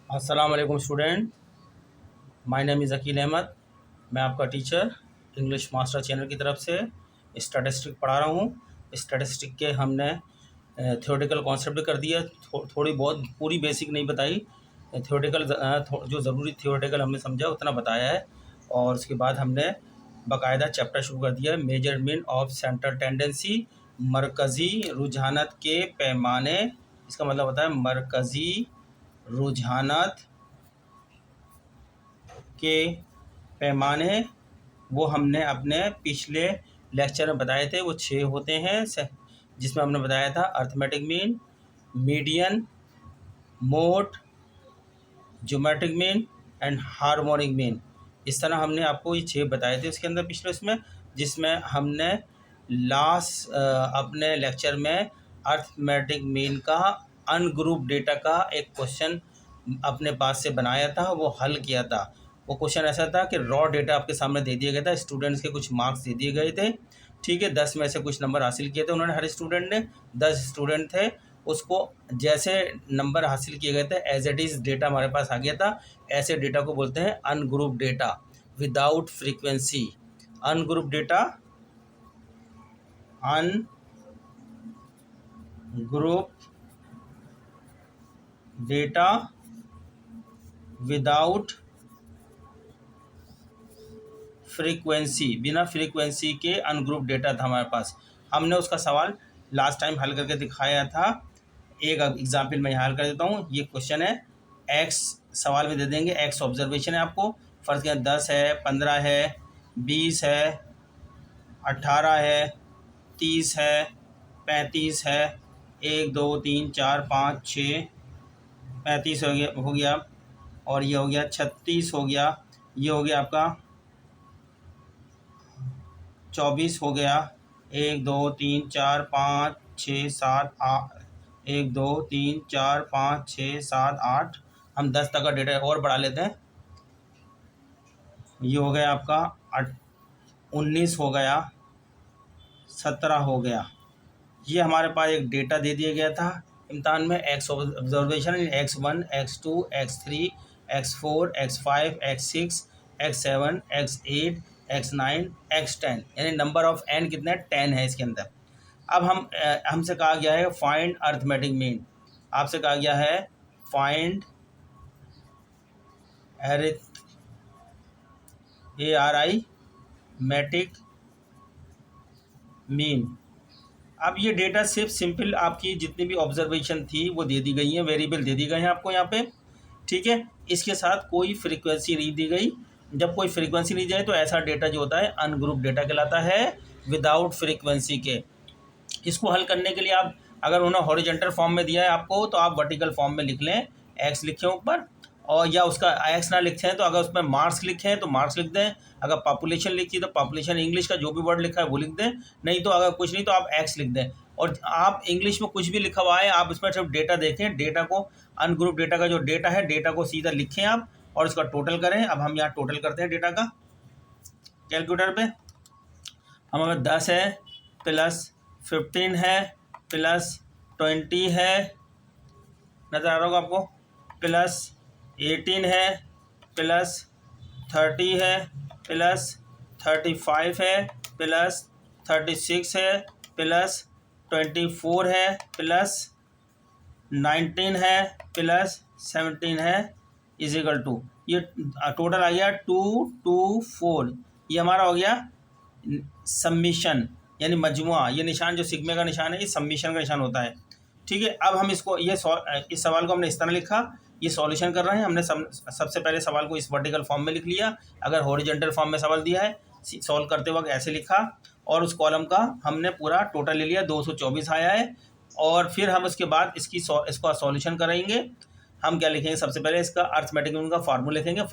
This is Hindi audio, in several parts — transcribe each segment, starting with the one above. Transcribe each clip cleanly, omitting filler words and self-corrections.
अस्सलाम वालेकुम student. My name is Aqeel Ahmed. मैं आपका टीचर इंग्लिश मास्टर चैनल की तरफ से स्टैटिस्टिक पढ़ा रहा हूँ। स्टैटिस्टिक के हमने थ्योरेटिकल कॉन्सेप्ट कर दिया, थोड़ी बहुत, पूरी बेसिक नहीं बताई। थ्योरेटिकल जो ज़रूरी थ्योरेटिकल हमने समझा उतना बताया है। और उसके बाद हमने बाकायदा चैप्टर शुरू कर दिया है, मेजरमेंट ऑफ सेंट्रल टेंडेंसी, मरकज़ी रुझानत के पैमाने। इसका मतलब होता है मरकज़ी रुझानत के पैमाने। वो हमने अपने पिछले लेक्चर में बताए थे, वो 6 होते हैं, जिसमें हमने बताया था arithmetic mean, median, mode, geometric mean and harmonic mean. इस तरह हमने आपको ये 6 बताए थे उसके अंदर पिछले उसमें, जिसमें हमने लास्ट अपने लेक्चर में अर्थमेटिक मीन का अनग्रुप डेटा का एक क्वेश्चन अपने पास से बनाया था, वो हल किया था। वो क्वेश्चन ऐसा था कि रॉ डेटा आपके सामने दे दिया गया था, स्टूडेंट्स के कुछ मार्क्स दे दिए गए थे, ठीक है। 10 में से कुछ नंबर हासिल किए थे उन्होंने, हर स्टूडेंट ने। 10 स्टूडेंट थे, उसको जैसे नंबर हासिल किए गए थे एज इट इज़ डेटा हमारे पास आ गया था। ऐसे डेटा को बोलते हैं ungroup data without frequency. Ungroup data, ungroup data without frequency, बिना फ्रीक्वेंसी के अनग्रुप डेटा था हमारे पास। हमने उसका सवाल लास्ट टाइम हल करके दिखाया था। एक एग्जाम्पल मैं यहाँ हल कर देता हूँ। ये क्वेश्चन है, एक्स सवाल में दे देंगे, एक्स ऑब्जर्वेशन है आपको। फर्ज करें 10 है, 15 है, 20 है, 18 है, 30 है, 35 है, 1 2 3 4 5 6, 35 हो गया, और ये हो गया 36 हो गया, ये हो गया आपका 24 हो गया, 1 2 3 4 5 6 7 8, 1 2 3 4 5 6 7 8। हम 10 तक का डेटा और बढ़ा लेते हैं। ये हो गया आपका 19 हो गया, 17 हो गया। ये हमारे पास एक डेटा दे दिया गया था इम्तहान में। X observation x1, x2, x3, x4, x5, x6, x7, x8, x9, x10, यानी नंबर ऑफ n कितना है, 10 है इसके अंदर। अब हमसे कहा गया है फाइंड अर्थमेटिक मीन। आपसे कहा गया है फाइंड मैटिक मीन। अब ये डेटा सिर्फ सिंपल आपकी जितनी भी ऑब्जर्वेशन थी वो दे दी गई हैं, वेरिएबल दे दी गए हैं आपको यहाँ पे, ठीक है। इसके साथ कोई फ्रीक्वेंसी नहीं दी गई। जब कोई फ्रीक्वेंसी नहीं जाए तो ऐसा डेटा जो होता है अनग्रुप डेटा कहलाता है, विदाउट फ्रीक्वेंसी के। इसको हल करने के लिए आप, अगर उन्होंने हॉरिजॉन्टल फॉर्म में दिया है आपको, तो आप वर्टिकल फॉर्म में लिख लें, एक्स लिखें ऊपर, और या उसका एक्स ना लिखे हैं तो अगर उसमें मार्क्स लिखे हैं तो मार्क्स लिख दें। अगर पॉपुलेशन लिखी तो पॉपुलेशन, इंग्लिश का जो भी वर्ड लिखा है वो लिख दें। नहीं तो अगर कुछ नहीं तो आप एक्स लिख दें। और आप इंग्लिश में कुछ भी लिखा हुआ है, आप इसमें सिर्फ डेटा देखें, डेटा को, अनग्रुप डेटा का जो डेटा है, डेटा को सीधा लिखें आप और इसका टोटल करें। अब हम यहाँ टोटल करते हैं डेटा का कैलकुलेटर पे। हमें 10 है प्लस 15 है प्लस 20 है, नज़र आ रहा होगा आपको, प्लस 18 है प्लस 30 है प्लस 35 है प्लस 36 है प्लस 24 है प्लस 19 है प्लस 17 है, इज इक्वल टू, ये टोटल आ गया 224। ये हमारा हो गया सम्मिशन, यानी मजमुआ। ये निशान जो सिग्मे का निशान है, ये सम्मिशन का निशान होता है, ठीक है। अब हम इसको, इस सवाल को हमने इस तरह लिखा, ये सॉल्यूशन कर रहे हैं। हमने सबसे पहले सवाल को इस वर्टिकल फॉर्म में लिख लिया। अगर हॉरिजॉन्टल फॉर्म में सवाल दिया है, सॉल्व करते वक्त ऐसे लिखा, और उस कॉलम का हमने पूरा टोटल ले लिया, 224 आया है। और फिर हम उसके बाद इसका सॉल्यूशन करेंगे। हम क्या लिखेंगे, सबसे पहले इसका अर्थमेटिक मीन का फार्मूला लिखेंगे।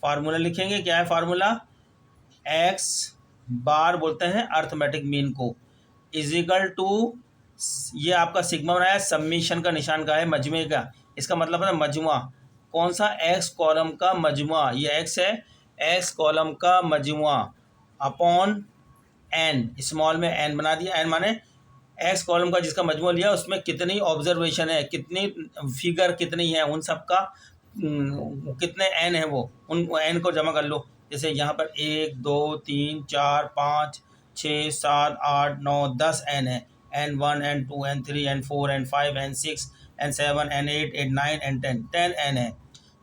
फार्मूला लिखेंगे, क्या है फार्मूला, एक्स बार बोलते हैं अर्थमेटिक मीन को, इज इक्वल टू, ये आपका सिग्मा बनाया, सम्मिशन का निशान का है, मजमे का, इसका मतलब है मजमुआ। कौन सा, एक्स कॉलम का मजमुआ, ये एक्स है, एक्स कॉलम का मजमुआ अपॉन एन, स्मॉल में एन बना दिया, एन माने एक्स कॉलम का जिसका मजमू लिया उसमें कितनी ऑब्जर्वेशन है, कितनी फिगर कितनी है, उन सब का कितने एन है वो, उन एन को जमा कर लो। जैसे यहाँ पर 1 2 3 4 5 6 7 8 9 10 एन है, N1 N2 N3 N4 N5 N6 N7 N8 N9 N10 10 N है।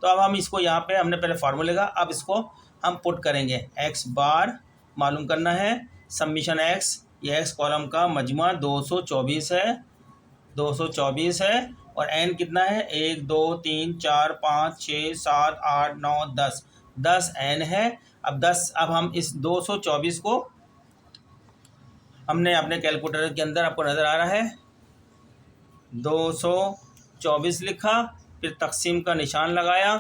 तो अब हम इसको यहाँ पे हमने पहले फार्मूले का, अब इसको हम पुट करेंगे। एक्स बार मालूम करना है, समीशन एक्स, ये एक्स कॉलम का मजमा 224 है, 224 है, और एन कितना है 1 2 3 4 5 6 7 8 9 10 10 एन है। अब हम इस 224 को हमने अपने कैलकुलेटर के अंदर, आपको नज़र आ रहा है, 224 लिखा, फिर तकसीम का निशान लगाया,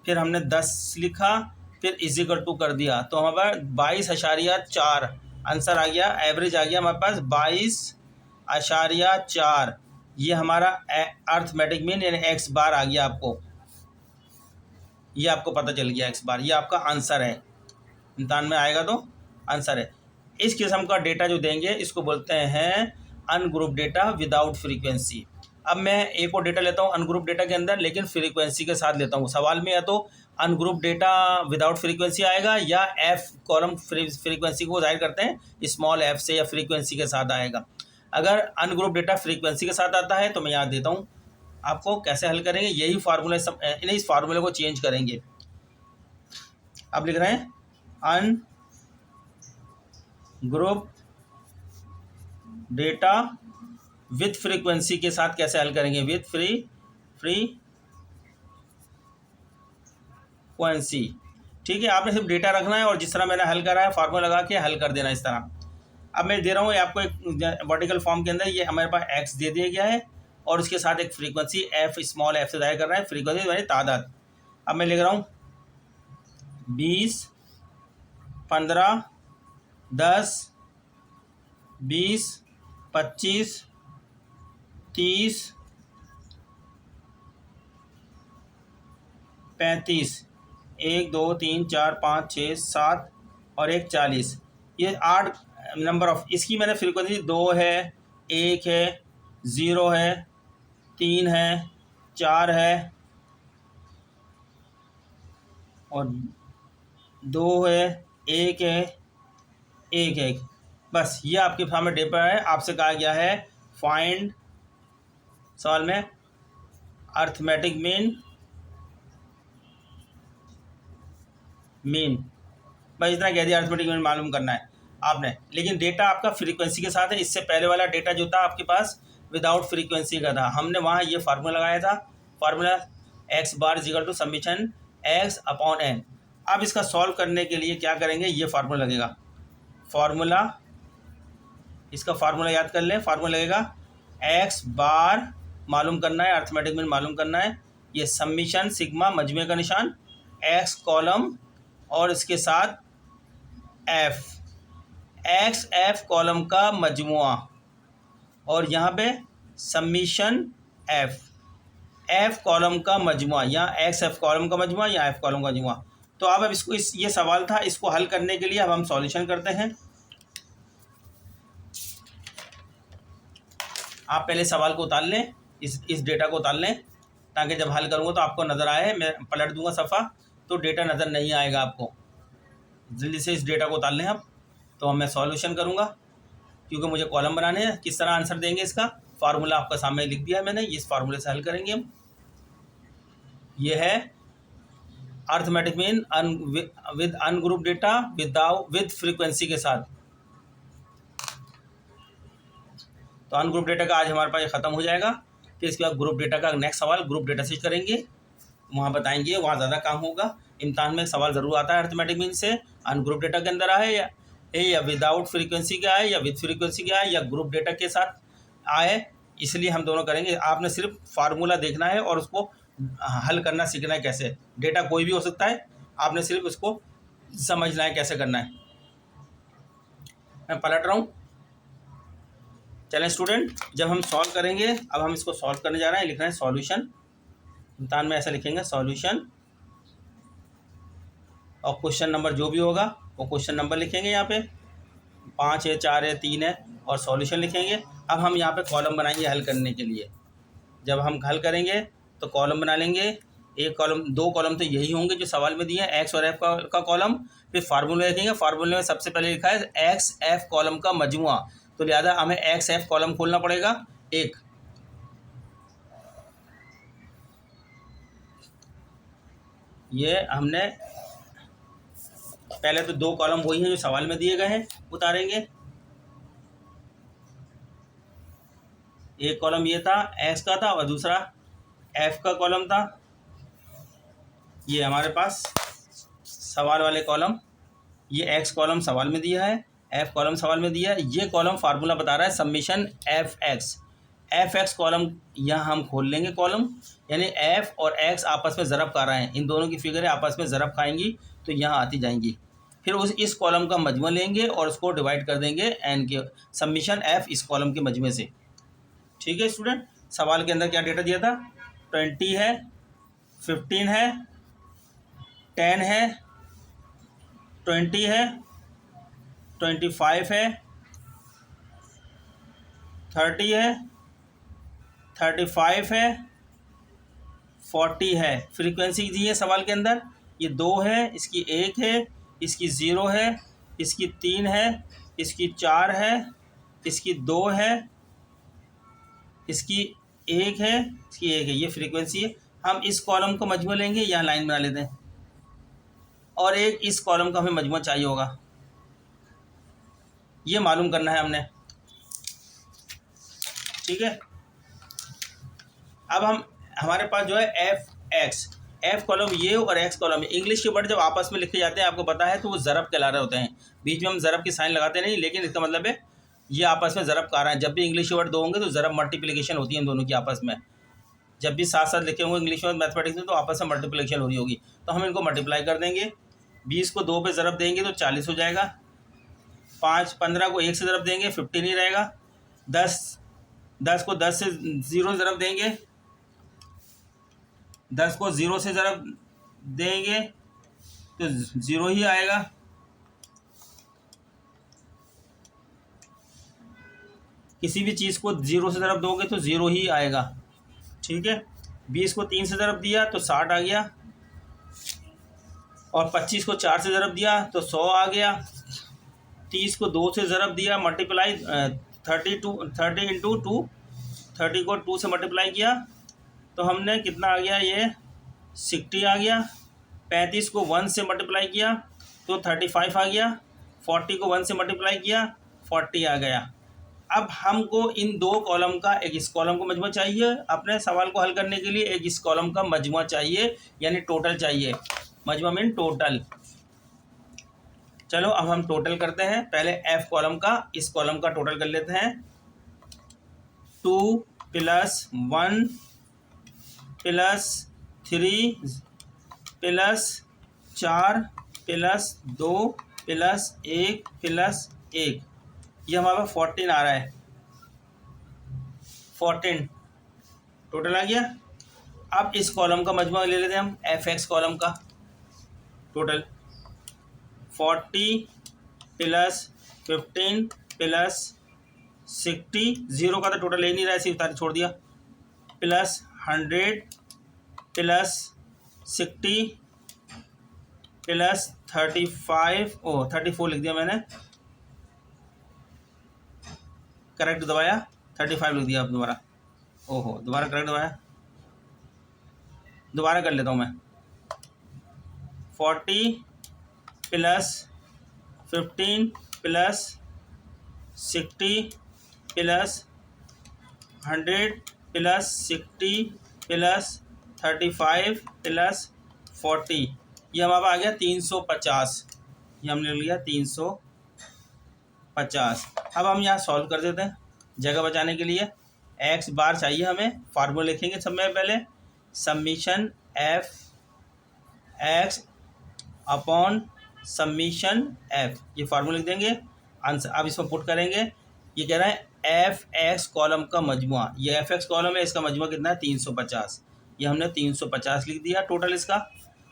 फिर हमने 10 लिखा, फिर इजिकल टू कर दिया, तो हमारे 22.4 आंसर आ गया, एवरेज आ गया हमारे पास 22.4। ये हमारा अर्थमेटिक मीन यानी एक्स बार आ गया आपको, ये आपको पता चल गया एक्स बार, ये आपका आंसर है, इम्तहान में आएगा तो आंसर है। इस किस्म का डेटा जो देंगे इसको बोलते हैं अनग्रुप डेटा विदाउट फ्रीक्वेंसी। अब मैं एक और डेटा लेता हूँ अनग्रुप डेटा के अंदर, लेकिन फ्रीक्वेंसी के साथ लेता हूँ। सवाल में या तो अनग्रुप डेटा विदाउट फ्रीक्वेंसी आएगा, या एफ कॉलम फ्रीक्वेंसी को जाहिर करते हैं स्मॉल एफ से, या फ्रीक्वेंसी के साथ आएगा। अगर अनग्रुप डेटा फ्रीक्वेंसी के साथ आता है तो मैं यहाँ देता हूँ आपको कैसे हल करेंगे, यही फार्मूला, इस फार्मूले को चेंज करेंगे। अब लिख रहे हैं अनग्रुप डेटा विथ फ्रीक्वेंसी के साथ कैसे हल करेंगे, विथ फ्रीक्वेंसी। ठीक है, आपने सिर्फ डेटा रखना है और जिस तरह मैंने हल करा है फार्मूला लगा के हल कर देना इस तरह। अब मैं दे रहा हूँ आपको एक वर्टिकल फॉर्म के अंदर, ये हमारे पास एक्स दे दिया गया है और उसके साथ एक फ्रीक्वेंसी एफ स्मॉल एफ से जाहिर कर रहा है, फ्रीक्वेंसी यानी तादाद। अब मैं लिख रहा हूँ 20 15 10 20 25 30 35 1 2 3 4 5 6 7 और 1 40, ये 8 नंबर ऑफ, इसकी मैंने फ्रीक्वेंसी 2 है, 1 है, 0 है, 3 है, 4 है और 2 है, 1 है, 1 है। बस ये आपके सामने डेटा है। आपसे कहा गया है फाइंड, सवाल में अर्थमेटिक मीन बस इतना कह दिया, अर्थमेटिक मीन मालूम करना है आपने। लेकिन डेटा आपका फ्रीक्वेंसी के साथ है, इससे पहले वाला डेटा जो था आपके पास विदाउट फ्रीक्वेंसी का था, हमने वहाँ ये फार्मूला लगाया था, formula x bar equal to summation x upon n. अब इसका सॉल्व करने के लिए क्या करेंगे, ये फार्मूला लगेगा, फार्मूला, इसका फार्मूला याद कर लें, फार्मूला लगेगा एक्स बार मालूम करना है, अर्थमेटिक मीन मालूम करना है, ये समीशन सिग्मा मजमे का निशान एक्स कॉलम और इसके साथ एफ, एक्स एफ कॉलम का मजमुआ, और यहाँ पे समीशन एफ, एफ कॉलम का मजमुआ, यहाँ एक्स एफ कॉलम का मजमुआ, यहाँ एफ कॉलम का मजमुआ। तो अब इसको ये सवाल था, इसको हल करने के लिए अब हम सॉल्यूशन करते हैं। आप पहले सवाल को उतार लें, इस डेटा को उतार लें, ताकि जब हल करूँगा तो आपको नज़र आए। मैं पलट दूंगा सफ़ा तो डेटा नज़र नहीं आएगा आपको। जल्दी से इस डेटा को उतार लें आप, तो मैं सॉल्यूशन करूँगा, क्योंकि मुझे कॉलम बनाने हैं। किस तरह आंसर देंगे इसका फार्मूला आपका सामने लिख दिया है मैंने, इस फार्मूले से हल करेंगे हम। ये है arithmetic mean with ungroup data with frequency के साथ। तो अनग्रुप डेटा का आज हमारे पास ख़त्म हो जाएगा। फिर इसके बाद ग्रुप डेटा का नेक्स्ट सवाल ग्रुप डेटा से करेंगे, वहाँ बताएंगे, वहाँ ज़्यादा काम होगा। इम्तहान में सवाल ज़रूर आता है अर्थमेटिक मीन से, अनग्रुप डेटा के अंदर आए या विदाउट फ्रीक्वेंसी के आए, या विद फ्रीक्वेंसी के आए, या ग्रुप डेटा के साथ आए, इसलिए हम दोनों करेंगे। आपने सिर्फ फार्मूला देखना है और उसको हल करना सीखना है कैसे। डेटा कोई भी हो सकता है, आपने सिर्फ उसको समझना है कैसे करना है। मैं पलट रहा हूँ। चलें स्टूडेंट, जब हम सॉल्व करेंगे, अब हम इसको सॉल्व करने जा रहे हैं। लिख रहे हैं सॉल्यूशन, इम्तहान में ऐसा लिखेंगे सॉल्यूशन, और क्वेश्चन नंबर जो भी होगा वो क्वेश्चन नंबर लिखेंगे यहाँ पे। 5 है, 4 है, 3 है, और सॉल्यूशन लिखेंगे। अब हम यहाँ पे कॉलम बनाएंगे हल करने के लिए। जब हम हल करेंगे तो कॉलम बना लेंगे। एक कॉलम, दो कॉलम तो यही होंगे जो सवाल में दिए हैं, एक्स और एफ का कॉलम। फिर फार्मूला लिखेंगे। फार्मूले में सबसे पहले लिखा है एक्स एफ कॉलम का मजमुआ, तो लिहाजा हमें एक्स एफ कॉलम खोलना पड़ेगा एक। ये हमने पहले तो दो कॉलम वही हैं जो सवाल में दिए गए हैं, उतारेंगे। एक कॉलम ये था एक्स का था और दूसरा एफ का कॉलम था। ये हमारे पास सवाल वाले कॉलम, ये एक्स कॉलम सवाल में दिया है, एफ कॉलम सवाल में दिया है। ये कॉलम फार्मूला बता रहा है समीशन एफ एक्स कॉलम यहाँ हम खोल लेंगे कॉलम, यानी एफ और एक्स आपस में ज़रब कर रहे हैं, इन दोनों की फिगरें आपस में ज़रब खाएंगी तो यहाँ आती जाएंगी। फिर इस कॉलम का मजमू लेंगे और उसको डिवाइड कर देंगे एन के समीशन एफ इस कॉलम के मजमे से। ठीक है स्टूडेंट, सवाल के अंदर क्या डेटा दिया था? 20 है, 15 है, 10 है, 20 है, 25 है, 30 है, 35 है, 40 है। फ्रीक्वेंसी दी है सवाल के अंदर, ये 2 है, इसकी 1 है, इसकी 0 है, इसकी 3 है, इसकी 4 है, इसकी 2 है, इसकी 1 है, इसकी 1 है। ये फ्रीक्वेंसी है। हम इस कॉलम को मजमू लेंगे, यहाँ लाइन बना लेते हैं, और एक इस कॉलम का हमें मजमू चाहिए होगा, ये मालूम करना है हमने। ठीक है, अब हमारे पास जो है एफ कॉलम ये और एक्स कॉलम, इंग्लिश के वर्ड जब आपस में लिखे जाते हैं आपको पता है तो वो ज़रब कहला रहे होते हैं। बीच में हम ज़रब की साइन लगाते नहीं, लेकिन इसका मतलब है ये आपस में ज़रब कर रहे हैं। जब भी इंग्लिश के वर्ड दो होंगे तो ज़रब मल्टीप्लिकेशन होती है इन दोनों की आपस में। जब भी साथ साथ लिखे होंगे इंग्लिश में मैथमेटिक्स में तो आपस में मल्टीप्लिकेशन हो रही होगी, तो हम इनको मल्टीप्लाई कर देंगे। 20 को 2 पे ज़रब देंगे तो 40 हो जाएगा। 15 को 1 से ज़रब देंगे 15 ही रहेगा। 10 को 10 से 0 ज़रब देंगे, 10 को 0 से ज़रब देंगे तो 0 ही आएगा। किसी भी चीज़ को 0 से ज़रब दोगे तो 0 ही आएगा। ठीक है, 20 को 3 से ज़रब दिया तो 60 आ गया, और 25 को 4 से ज़रब दिया तो 100 आ गया। 30 को 2 से ज़रब दिया, मल्टीप्लाई 30 इंटू 2, 30 को 2 से मल्टीप्लाई किया तो हमने कितना आ गया, ये 60 आ गया। 35 को 1 से मल्टीप्लाई किया तो 35 आ गया। 40 को 1 से मल्टीप्लाई किया 40 आ गया। अब हमको इन दो कॉलम का एक इस कॉलम का मजमू चाहिए, अपने सवाल को हल करने के लिए एक इस कॉलम का मजमू चाहिए, यानी टोटल चाहिए। मजमू मीन टोटल। चलो अब हम टोटल करते हैं। पहले एफ कॉलम का इस कॉलम का टोटल कर लेते हैं। 2 + 1 + 3 + 4 + 2 + 1 + 1, ये हमारा 14 आ रहा है। 14 टोटल आ गया। अब इस कॉलम का मजमू ले लेते हैं हम, एफ एक्स कॉलम का टोटल। 40 + 15 + 60, 0 का तो टोटल ले नहीं रहा है, सिर्फ तारीख छोड़ दिया, + 100 + 60 + 35, 34 लिख दिया मैंने, करेक्ट दबाया, 35 लिख दिया। अब दोबारा दोबारा करेक्ट दबाया, दोबारा कर लेता हूँ मैं। 40 + 15 + 60 + 100 + 60 + 35 + 40, ये हमारा आ गया 350। ये हमने लिया 350। अब हम यहाँ सॉल्व कर देते हैं जगह बचाने के लिए। एक्स बार चाहिए हमें, फार्मूला लिखेंगे सब में पहले, summation F x upon summation F, ये फार्मूला लिख देंगे। आंसर अब इसमें पुट करेंगे। ये कह रहा है एफ एक्स कॉलम का मजमुआ, ये एफ एक्स कॉलम है, इसका मजमुआ कितना है 350, ये हमने 350 लिख दिया टोटल इसका।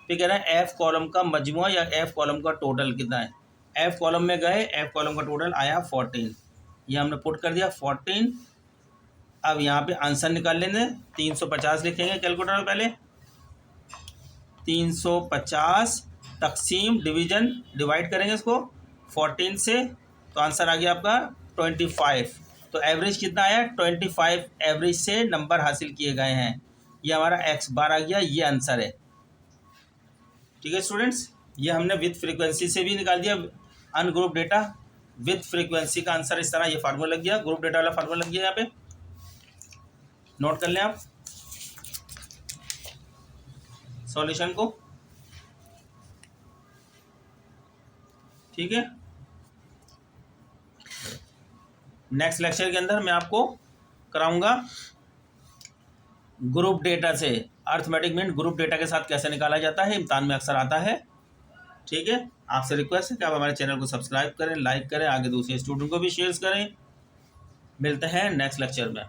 फिर कह रहा है एफ कॉलम का मजमुआ या एफ कॉलम का टोटल कितना है, एफ कॉलम में गए, एफ कॉलम का टोटल आया 14, ये हमने पुट कर दिया 14। अब यहाँ पे आंसर निकाल लेंगे, 350 लिखेंगे कैलकुलेटर में पहले, 350 तकसीम डिवीजन, डिवाइड करेंगे इसको 14 से, तो आंसर आ गया आपका 25। तो एवरेज कितना आया 25, एवरेज से नंबर हासिल किए गए हैं, ये हमारा एक्स बार आ गया, ये आंसर है। ठीक है स्टूडेंट्स, ये हमने विथ फ्रीक्वेंसी से भी निकाल दिया अनग्रुप डेटा, विथ फ्रीक्वेंसी का आंसर इस तरह, ये फार्मूला लग गया, ग्रुप डेटा वाला फार्मूला लग गया, यहाँ पे नोट कर लें आप सॉल्यूशन को। ठीक है, नेक्स्ट लेक्चर के अंदर मैं आपको कराऊंगा ग्रुप डेटा से अर्थमेटिक मीन ग्रुप डेटा के साथ कैसे निकाला जाता है, इम्तिहान में अक्सर आता है। ठीक है, आपसे रिक्वेस्ट है कि आप हमारे चैनल को सब्सक्राइब करें, लाइक करें, आगे दूसरे स्टूडेंट को भी शेयर करें। मिलते हैं नेक्स्ट लेक्चर में।